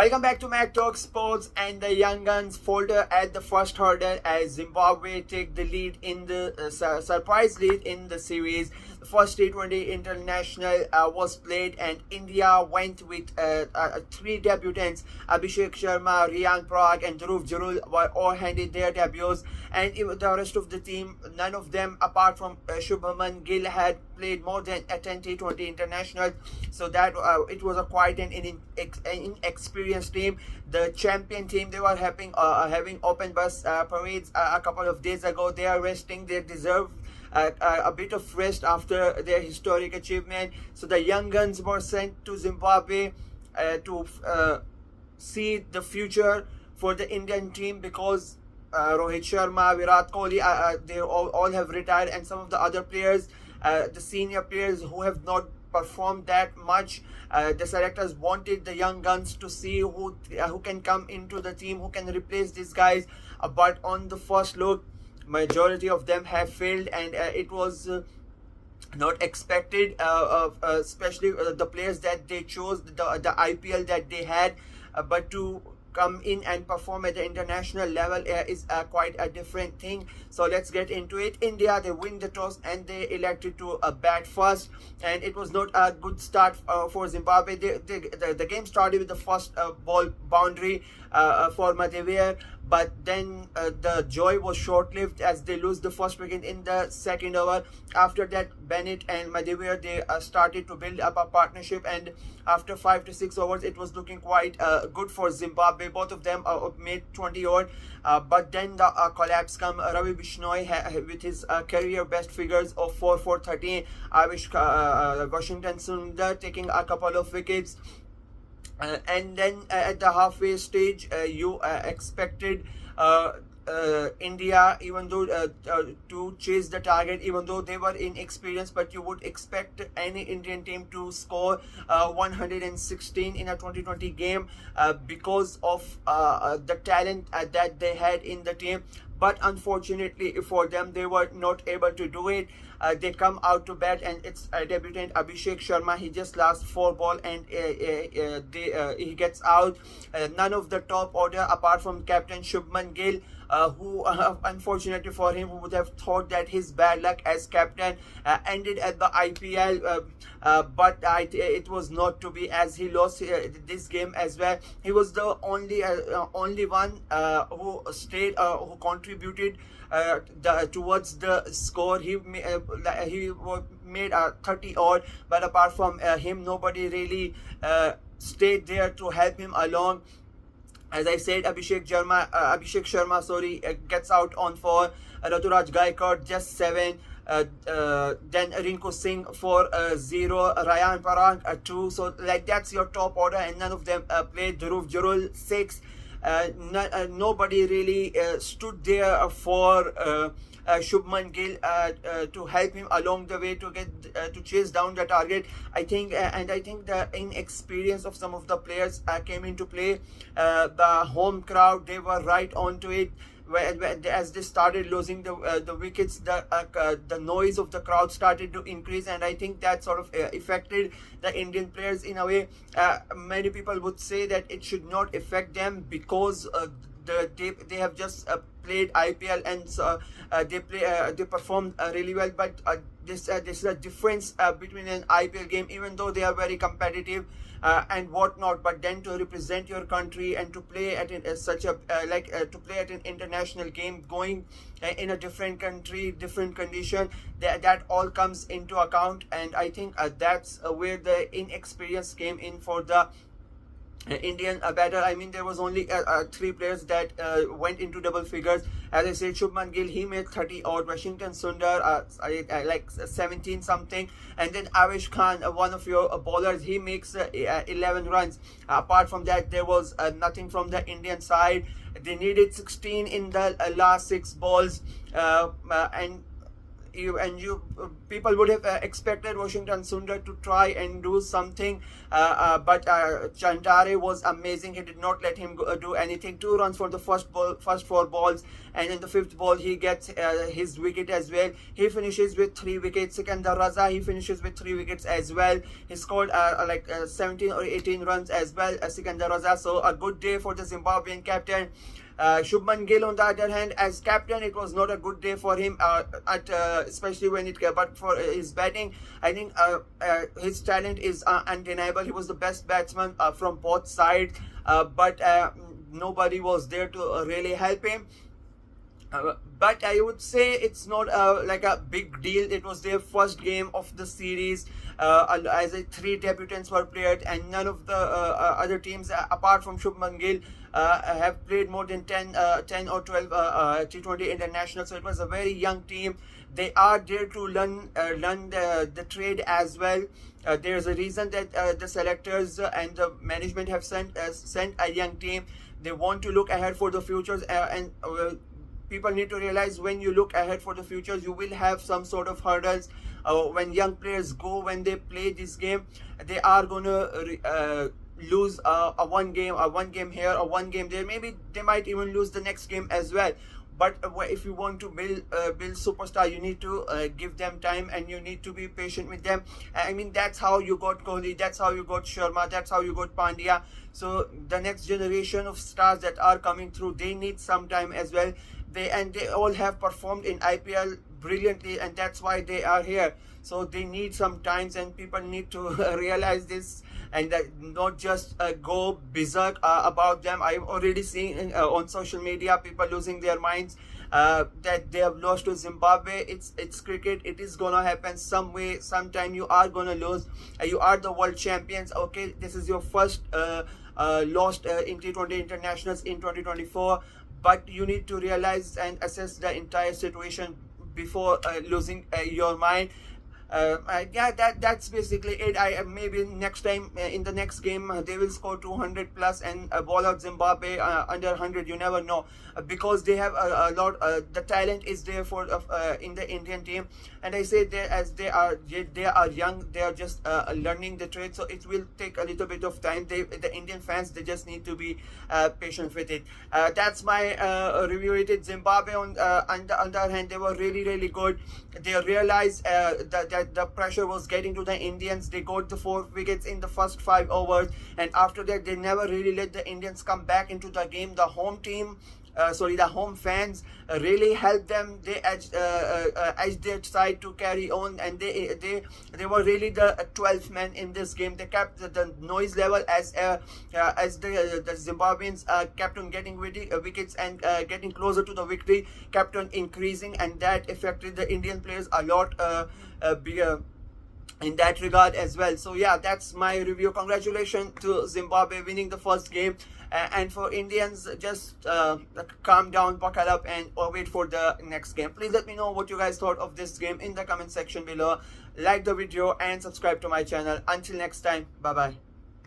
Welcome back to Mac Talk Sports. And the Young Guns falter at the first hurdle as Zimbabwe take the lead in the surprise lead in the series. The first T20 international was played, and India went with three debutants. Abhishek Sharma, Riyan Parag and Dhruv Jurul were all handed their debuts, and the rest of the team, none of them apart from Shubman Gill had played more than a 10 T20 international. So that it was a quite an inexperienced team. The champion team, they were having open bus parades a couple of days ago. They are resting. They deserve a bit of rest after their historic achievement. So the Young Guns were sent to Zimbabwe to see the future for the Indian team, because Rohit Sharma, Virat Kohli, they all have retired, and some of the other players, the senior players who have not performed that much, the selectors wanted the Young Guns to see who can come into the team, who can replace these guys. But on the first look, majority of them have failed, and it was not expected, especially the players that they chose, the IPL that they had, but to come in and perform at the international level is quite a different thing. So let's get into it. India, they win the toss and they elected to bat first, and it was not a good start for Zimbabwe. The game started with the first ball boundary for Madhya, but then the joy was short-lived as they lose the first wicket in the second over. After that, Bennett and Madhya, they started to build up a partnership, and after 5 to 6 overs, it was looking quite good for Zimbabwe. Both of them made 20 odd, but then the collapse come. Ravi Bishnoi with his career best figures of 4-4-13. Washington Sundar taking a couple of wickets. And then at the halfway stage, you expected India, even though to chase the target, even though they were inexperienced, but you would expect any Indian team to score 116 in a 2020 game because of the talent that they had in the team. But unfortunately for them, they were not able to do it. They come out to bat, and it's debutant Abhishek Sharma. He just last 4 balls and he gets out. None of the top order apart from captain Shubman Gill, who unfortunately for him, who would have thought that his bad luck as captain ended at the IPL, but it was not to be, as he lost this game as well. He was the only one who stayed, who contributed towards the score. He made 30 odd, but apart from him, nobody really stayed there to help him along. As I said, Abhishek Sharma gets out on 4. Raturaj Gaikwad just 7. Then Rinku Singh for 0, Riyan Parag 2. So like that's your top order, and none of them played. Dhruv Jurul 6. Nobody really stood there for Shubman Gill to help him along the way to get to chase down the target. I think the inexperience of some of the players came into play. The home crowd, they were right onto it. As they started losing the wickets, the noise of the crowd started to increase, and I think that sort of affected the Indian players in a way. Many people would say that it should not affect them because they have just played IPL, and they performed really well. But this is a difference between an IPL game, even though they are very competitive and whatnot. But then to represent your country and to play at to play at an international game, going in a different country, different condition, that all comes into account. And I think that's where the inexperience came in for the Indian batter. I mean, there was only 3 players that went into double figures. As I said, Shubman Gill, he made 30 odd. Washington Sundar like 17 something, and then Avesh Khan, one of your bowlers, he makes 11 runs. Apart from that, there was nothing from the Indian side. They needed 16 in the last 6 balls, and people would have expected Washington Sundar to try and do something, but Chandare was amazing. He did not let him do anything. 2 runs for the first 4 balls, and in the 5th ball he gets his wicket as well. He finishes with 3 wickets. Sikandar Raza, he finishes with 3 wickets as well. He scored 17 or 18 runs as well, Sikandar Raza. So a good day for the Zimbabwean captain. Shubman Gill, on the other hand, as captain, it was not a good day for him, especially when but for his batting, I think his talent is undeniable. He was the best batsman from both sides, but nobody was there to really help him. But I would say it's not like a big deal. It was their first game of the series, as 3 debutants were played, and none of the other teams apart from Shubman Gill have played more than 10 or 12 T20 internationals. So it was a very young team. They are there to learn the trade as well. There's a reason that the selectors and the management have sent a young team. They want to look ahead for the futures, and people need to realize, when you look ahead for the future, you will have some sort of hurdles. When young players go, when they play this game, they are going to lose a one game here or 1 game there. Maybe they might even lose the next game as well. But if you want to build superstar, you need to give them time, and you need to be patient with them. I mean, that's how you got Kohli, that's how you got Sharma, that's how you got Pandya. So the next generation of stars that are coming through, they need some time as well. They all have performed in IPL brilliantly, and that's why they are here. So they need some times, and people need to realize this, and not just go berserk about them. I'm already seeing on social media people losing their minds that they have lost to Zimbabwe. It's cricket. It is gonna happen some way, sometime. You are gonna lose. You are the world champions. Okay, this is your first lost in T20 internationals in 2024. But you need to realize and assess the entire situation before losing your mind. Yeah, that's basically it. Maybe next time in the next game they will score 200 plus and ball out Zimbabwe under 100. You never know, because they have a lot. The talent is there for in the Indian team, and I say they are young. They are just learning the trade, so it will take a little bit of time. The Indian fans, they just need to be patient with it. That's my review. Rated Zimbabwe. On the other hand, they were really good. They realized that the pressure was getting to the Indians. They got the 4 wickets in the first 5 overs, and after that they never really let the Indians come back into the game. The home team, the home fans really helped them. They edged their side to carry on, and they were really the 12th man in this game. They kept the noise level as the Zimbabweans kept on getting wickets and getting closer to the victory, kept on increasing, and that affected the Indian players a lot in that regard as well. So yeah, that's my review. Congratulations to Zimbabwe winning the first game, and for Indians, just calm down, buckle up, and wait for the next game. Please let me know what you guys thought of this game in the comment section below. Like the video and subscribe to my channel. Until next time, bye bye.